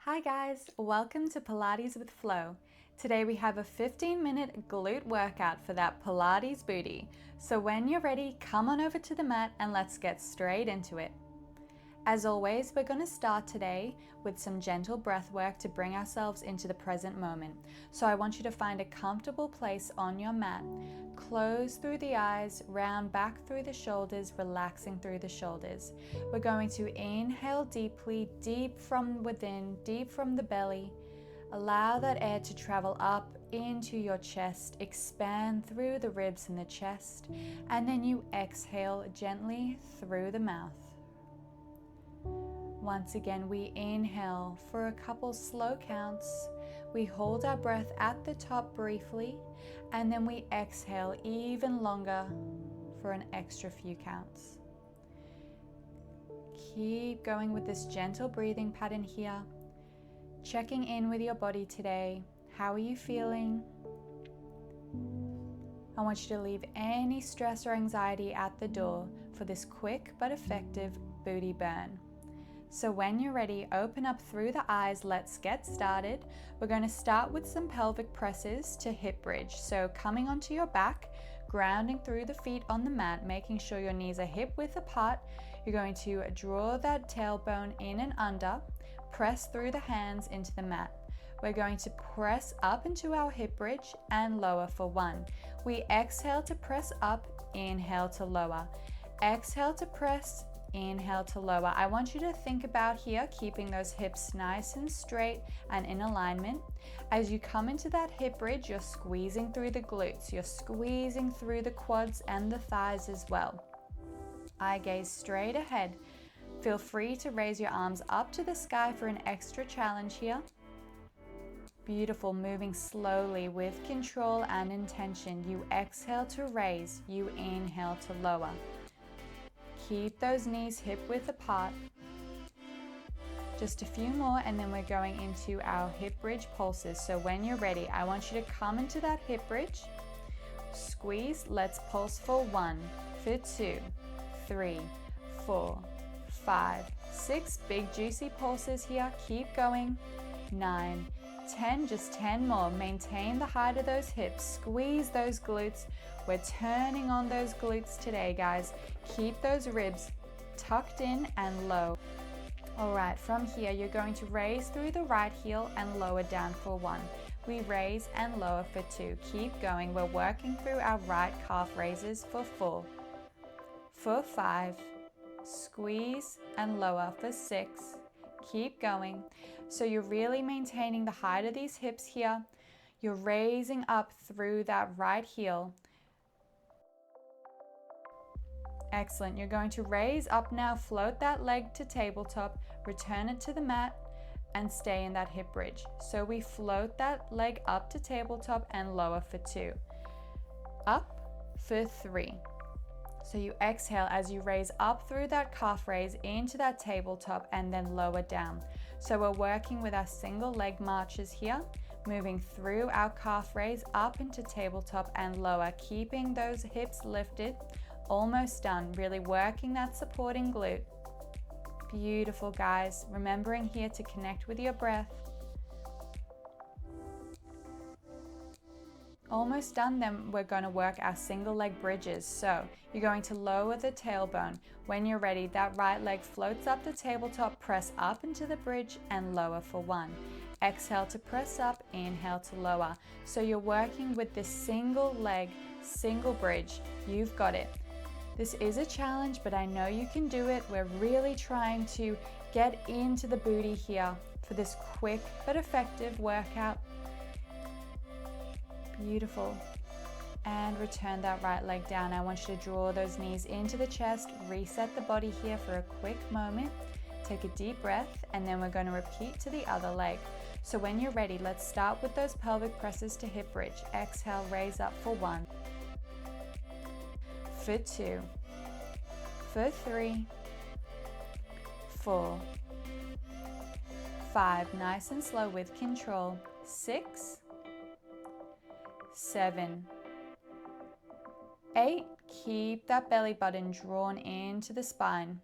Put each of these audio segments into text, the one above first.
Hi guys, welcome to Pilates with Flo. Today we have a 15-minute glute workout for that Pilates booty. So when you're ready, come on over to the mat and let's get straight into it. As always, we're going to start today with some gentle breath work to bring ourselves into the present moment. So I want you to find a comfortable place on your mat. Close through the eyes, round back through the shoulders, relaxing through the shoulders. We're going to inhale deeply, deep from within, deep from the belly. Allow that air to travel up into your chest, expand through the ribs and the chest, and then you exhale gently through the mouth. Once again, we inhale for a couple slow counts. We hold our breath at the top briefly, and then we exhale even longer for an extra few counts. Keep going with this gentle breathing pattern here. Checking in with your body today. How are you feeling? I want you to leave any stress or anxiety at the door for this quick but effective booty burn. So when you're ready, open up through the eyes. Let's get started. We're going to start with some pelvic presses to hip bridge. So coming onto your back, grounding through the feet on the mat, making sure your knees are hip width apart. You're going to draw that tailbone in and under, press through the hands into the mat. We're going to press up into our hip bridge and lower for 1. We exhale to press up, inhale to lower. Exhale to press, inhale to lower. I want you to think about here, keeping those hips nice and straight and in alignment. As you come into that hip bridge, you're squeezing through the glutes. You're squeezing through the quads and the thighs as well. Eye gaze straight ahead. Feel free to raise your arms up to the sky for an extra challenge here. Beautiful, moving slowly with control and intention. You exhale to raise, you inhale to lower. Keep those knees hip width apart. Just a few more and then we're going into our hip bridge pulses. So when you're ready, I want you to come into that hip bridge. Squeeze, let's pulse for 1, for 2, 3, 4, 5, 6. Big juicy pulses here. Keep going. 9, 10, just 10 more. Maintain the height of those hips. Squeeze those glutes. We're turning on those glutes today, guys. Keep those ribs tucked in and low. All right, from here, you're going to raise through the right heel and lower down for 1. We raise and lower for 2. Keep going. We're working through our right calf raises for 4. For 5. Squeeze and lower for 6. Keep going. So you're really maintaining the height of these hips here. You're raising up through that right heel. Excellent. You're going to raise up now, float that leg to tabletop, return it to the mat, and stay in that hip bridge. So we float that leg up to tabletop and lower for 2. Up for 3. So you exhale as you raise up through that calf raise into that tabletop and then lower down. So we're working with our single leg marches here, moving through our calf raise up into tabletop and lower, keeping those hips lifted. Almost done, really working that supporting glute. Beautiful, guys. Remembering here to connect with your breath. Almost done, then we're going to work our single leg bridges. So you're going to lower the tailbone. When you're ready, that right leg floats up the tabletop, press up into the bridge and lower for 1. Exhale to press up, inhale to lower. So you're working with this single leg, single bridge. You've got it. This is a challenge, but I know you can do it. We're really trying to get into the booty here for this quick but effective workout. Beautiful. And return that right leg down. I want you to draw those knees into the chest, reset the body here for a quick moment. Take a deep breath, and then we're going to repeat to the other leg. So when you're ready, let's start with those pelvic presses to hip bridge. Exhale, raise up for 1. For 2, for 3, 4, 5, nice and slow with control, 6, 7, 8, keep that belly button drawn into the spine,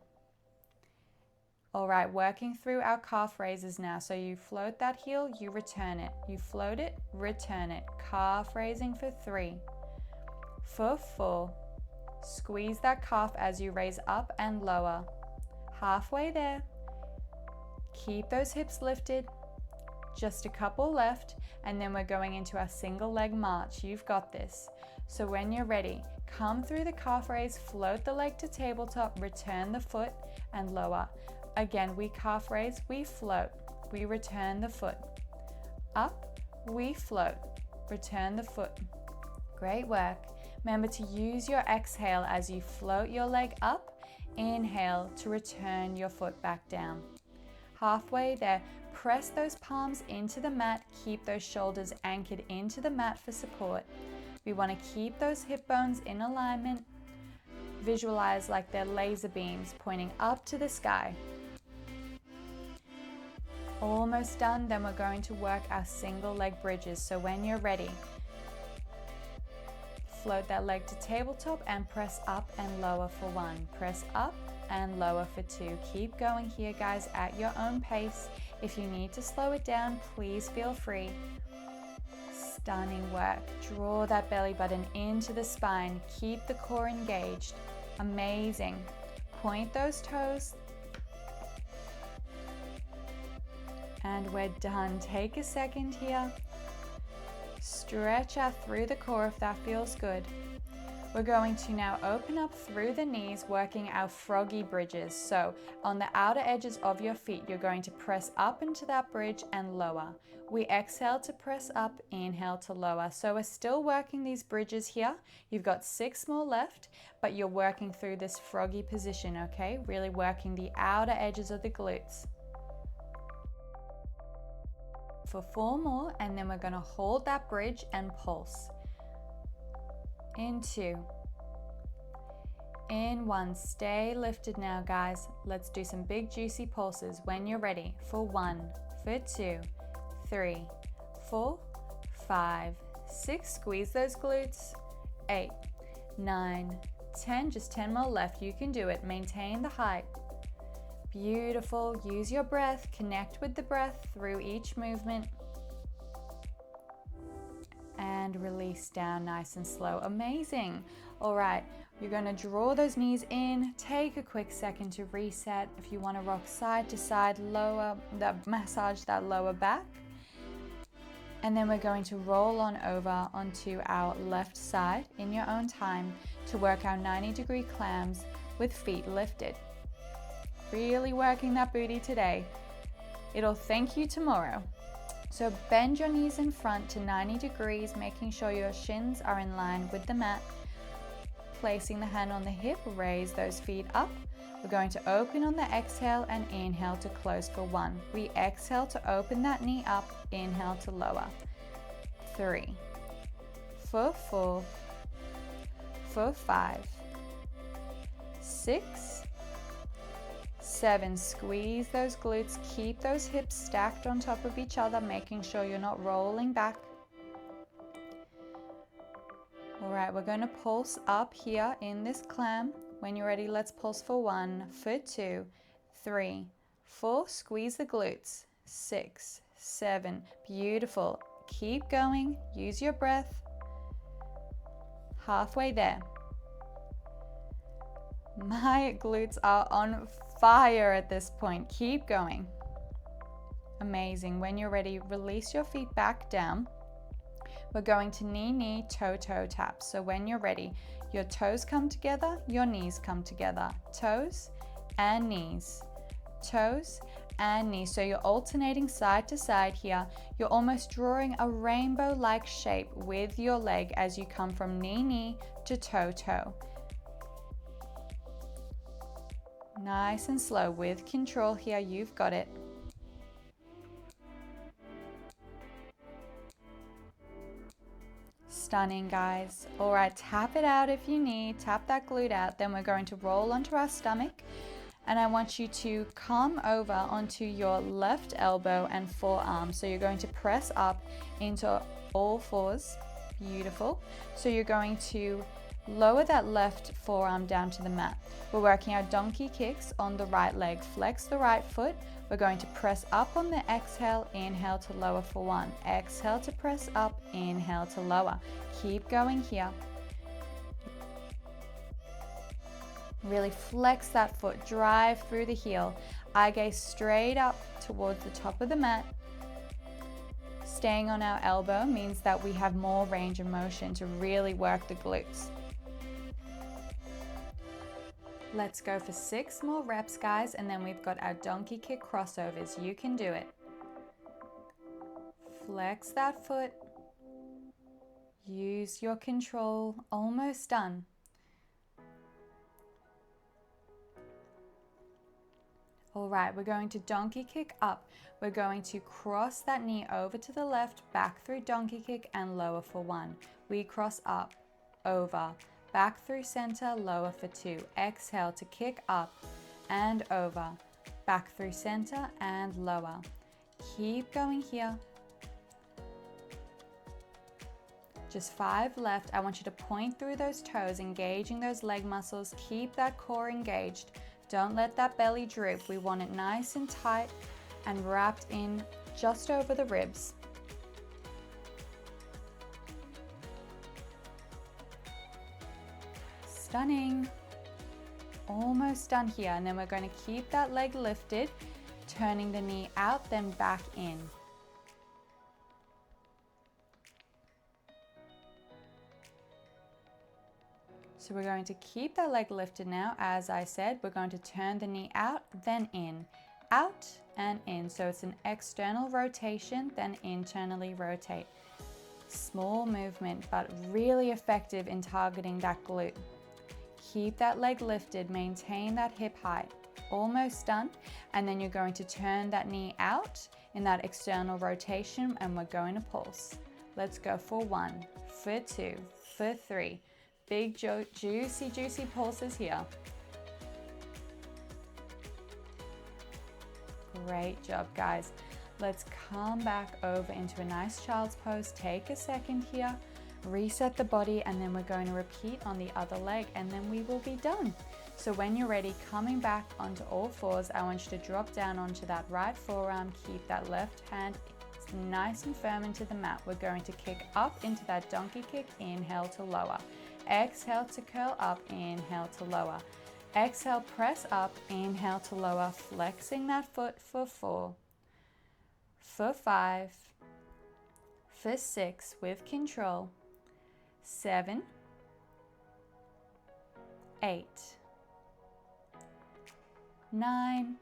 All right, working through our calf raises now. So you float that heel, you return it. You float it, return it. Calf raising for 3, for 4. Squeeze that calf as you raise up and lower. Halfway there. Keep those hips lifted. Just a couple left, and then we're going into our single leg march. You've got this. So when you're ready, come through the calf raise, float the leg to tabletop, return the foot and lower. Again, we calf raise, we float, we return the foot. Up, we float, return the foot. Great work. Remember to use your exhale as you float your leg up. Inhale to return your foot back down. Halfway there, press those palms into the mat. Keep those shoulders anchored into the mat for support. We want to keep those hip bones in alignment. Visualize like they're laser beams pointing up to the sky. Almost done, then we're going to work our single leg bridges. So when you're ready, float that leg to tabletop and press up and lower for 1. Press up and lower for 2. Keep going here, guys, at your own pace. If you need to slow it down, please feel free. Stunning work. Draw that belly button into the spine. Keep the core engaged. Amazing. Point those toes. And we're done. Take a second here. Stretch out through the core if that feels good. We're going to now open up through the knees, working our froggy bridges. So on the outer edges of your feet, you're going to press up into that bridge and lower. We exhale to press up, inhale to lower. So we're still working these bridges here. You've got 6 more left, but you're working through this froggy position, okay? Really working the outer edges of the glutes. For 4 more, and then we're going to hold that bridge and pulse. In 2, in 1. Stay lifted now, guys. Let's do some big juicy pulses when you're ready. For 1, for 2, 3, 4, 5, 6. Squeeze those glutes. 8, 9, 10. Just 10 more left. You can do it. Maintain the height. Beautiful. Use your breath. Connect with the breath through each movement. And release down nice and slow. Amazing. All right, you're going to draw those knees in. Take a quick second to reset. If you want to rock side to side, massage that lower back. And then we're going to roll on over onto our left side in your own time to work our 90-degree clams with feet lifted. Really working that booty today. It'll thank you tomorrow. So bend your knees in front to 90 degrees, making sure your shins are in line with the mat. Placing the hand on the hip, raise those feet up. We're going to open on the exhale and inhale to close for 1. We exhale to open that knee up, inhale to lower. 3, for 4, for 5, 6, 7. Squeeze those glutes, keep those hips stacked on top of each other, making sure you're not rolling back. All right, we're going to pulse up here in this clam. When you're ready, let's pulse for 1, for 2, 3, 4. Squeeze the glutes. 6, 7. Beautiful. Keep going. Use your breath. Halfway there. My glutes are on fire at this point. Keep going. Amazing. When you're ready, release your feet back down. We're going to knee, toe, toe tap. So when you're ready, your toes come together, your knees come together. Toes and knees. Toes and knees. So you're alternating side to side here. You're almost drawing a rainbow-like shape with your leg as you come from knee to toe, toe. Nice and slow with control here. You've got it. Stunning, guys. All right, tap it out if you need. Tap that glute out. Then we're going to roll onto our stomach. And I want you to come over onto your left elbow and forearm. So you're going to press up into all fours. Beautiful. So you're going to Lower that left forearm down to the mat. We're working our donkey kicks on the right leg. Flex the right foot. We're going to press up on the exhale, inhale to lower for 1. Exhale to press up, inhale to lower. Keep going here. Really flex that foot, drive through the heel. Eye gaze straight up towards the top of the mat. Staying on our elbow means that we have more range of motion to really work the glutes. Let's go for 6 more reps, guys, and then we've got our donkey kick crossovers. You can do it. Flex that foot. Use your control. Almost done. All right, we're going to donkey kick up. We're going to cross that knee over to the left, back through donkey kick and lower for 1. We cross up, over, back through center, lower for 2. Exhale to kick up and over, back through center and lower. Keep going here. Just 5 left. I want you to point through those toes, engaging those leg muscles. Keep that core engaged. Don't let that belly droop. We want it nice and tight and wrapped in just over the ribs. Stunning. Almost done here. And then we're going to keep that leg lifted, turning the knee out, then back in. So we're going to keep that leg lifted now. As I said, we're going to turn the knee out, then in, out and in. So it's an external rotation, then internally rotate. Small movement, but really effective in targeting that glute. Keep that leg lifted, maintain that hip height. Almost done. And then you're going to turn that knee out in that external rotation, and we're going to pulse. Let's go for 1, for 2, for 3. Big juicy pulses here. Great job, guys. Let's come back over into a nice child's pose. Take a second here, reset the body, and then we're going to repeat on the other leg, and then we will be done. So when you're ready, coming back onto all fours, I want you to drop down onto that right forearm. Keep that left hand nice and firm into the mat. We're going to kick up into that donkey kick. Inhale to lower. Exhale to curl up. Inhale to lower. Exhale, press up. Inhale to lower, flexing that foot for 4, for 5, for 6 with control, 7, 8, 9,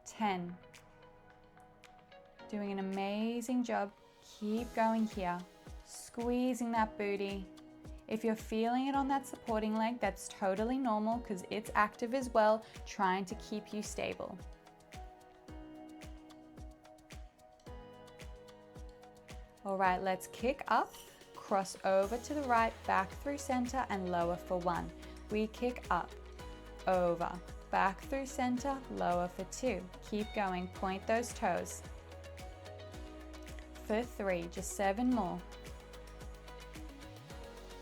10. Doing an amazing job. Keep going here. Squeezing that booty. If you're feeling it on that supporting leg, that's totally normal because it's active as well, trying to keep you stable. All right, let's kick up, cross over to the right, back through center and lower for 1. We kick up, over, back through center, lower for 2. Keep going, point those toes. For 3, just 7 more.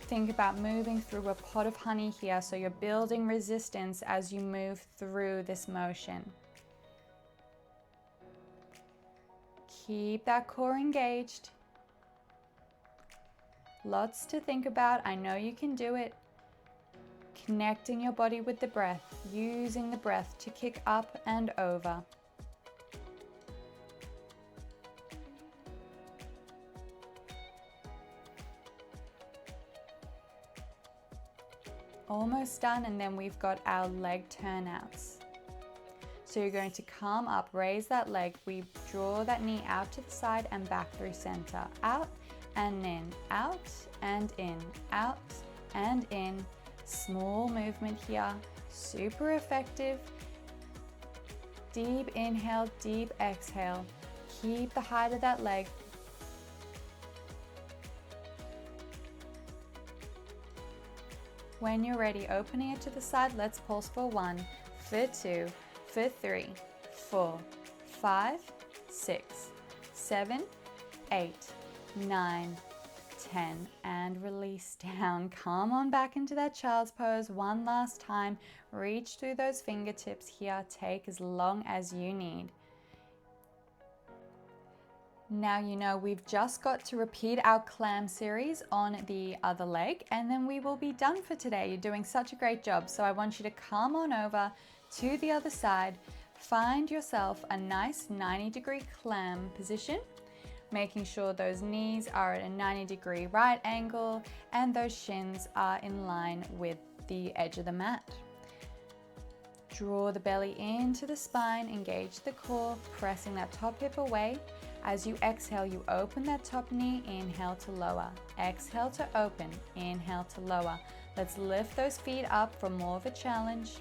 Think about moving through a pot of honey here, so you're building resistance as you move through this motion. Keep that core engaged. Lots to think about. I know you can do it. Connecting your body with the breath, using the breath to kick up and over. Almost done, and then we've got our leg turnouts. So you're going to come up, raise that leg. We draw that knee out to the side and back through center. Out and in, out and in, out and in. Small movement here, super effective. Deep inhale, deep exhale. Keep the height of that leg. When you're ready, opening it to the side, let's pulse for 1, for 2, for 3, 4, 5, 6, 7, 8, 9, 10, and release down. Come on back into that child's pose one last time. Reach through those fingertips here. Take as long as you need. Now you know we've just got to repeat our clam series on the other leg, and then we will be done for today. You're doing such a great job. So I want you to come on over to the other side. Find yourself a nice 90-degree clam position, making sure those knees are at a 90-degree right angle and those shins are in line with the edge of the mat. Draw the belly into the spine, engage the core, pressing that top hip away. As you exhale, you open that top knee, inhale to lower. Exhale to open, inhale to lower. Let's lift those feet up for more of a challenge.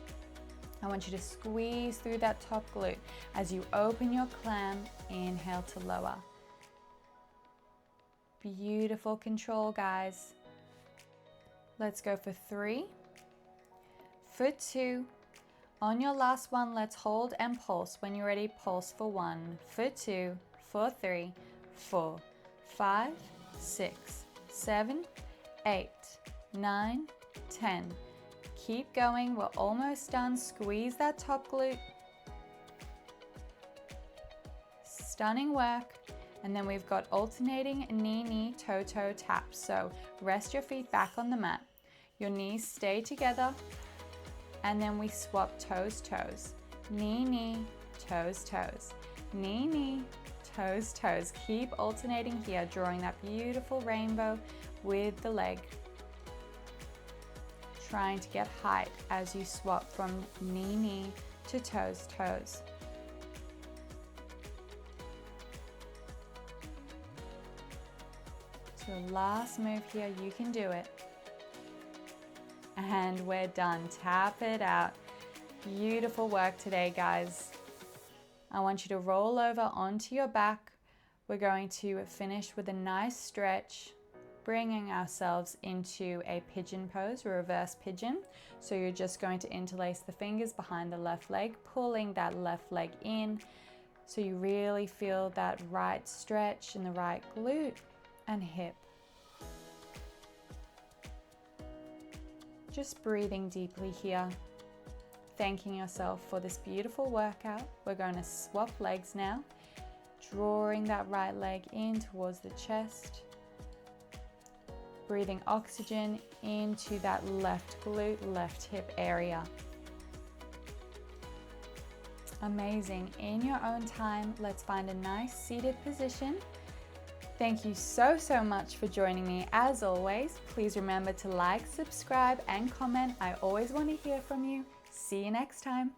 I want you to squeeze through that top glute. As you open your clam, inhale to lower. Beautiful control, guys. Let's go for 3, for 2. On your last one, let's hold and pulse. When you're ready, pulse for 1, for 2, for 3, 4, 5, 6, 7, 8, 9, 10. Keep going, we're almost done. Squeeze that top glute. Stunning work. And then we've got alternating knee, toe, toe taps. So rest your feet back on the mat. Your knees stay together. And then we swap toes, toes. Knee, toes, toes. Knee, toes, toes. Keep alternating here, drawing that beautiful rainbow with the leg. Trying to get height as you swap from knee to toes, toes. So last move here, you can do it. And we're done. Tap it out. Beautiful work today, guys. I want you to roll over onto your back. We're going to finish with a nice stretch, bringing ourselves into a pigeon pose, a reverse pigeon. So you're just going to interlace the fingers behind the left leg, pulling that left leg in. So you really feel that right stretch in the right glute and hip. Just breathing deeply here. Thanking yourself for this beautiful workout. We're going to swap legs now, drawing that right leg in towards the chest. Breathing oxygen into that left glute, left hip area. Amazing. In your own time, let's find a nice seated position. Thank you so much for joining me. As always, please remember to like, subscribe, and comment. I always want to hear from you. See you next time.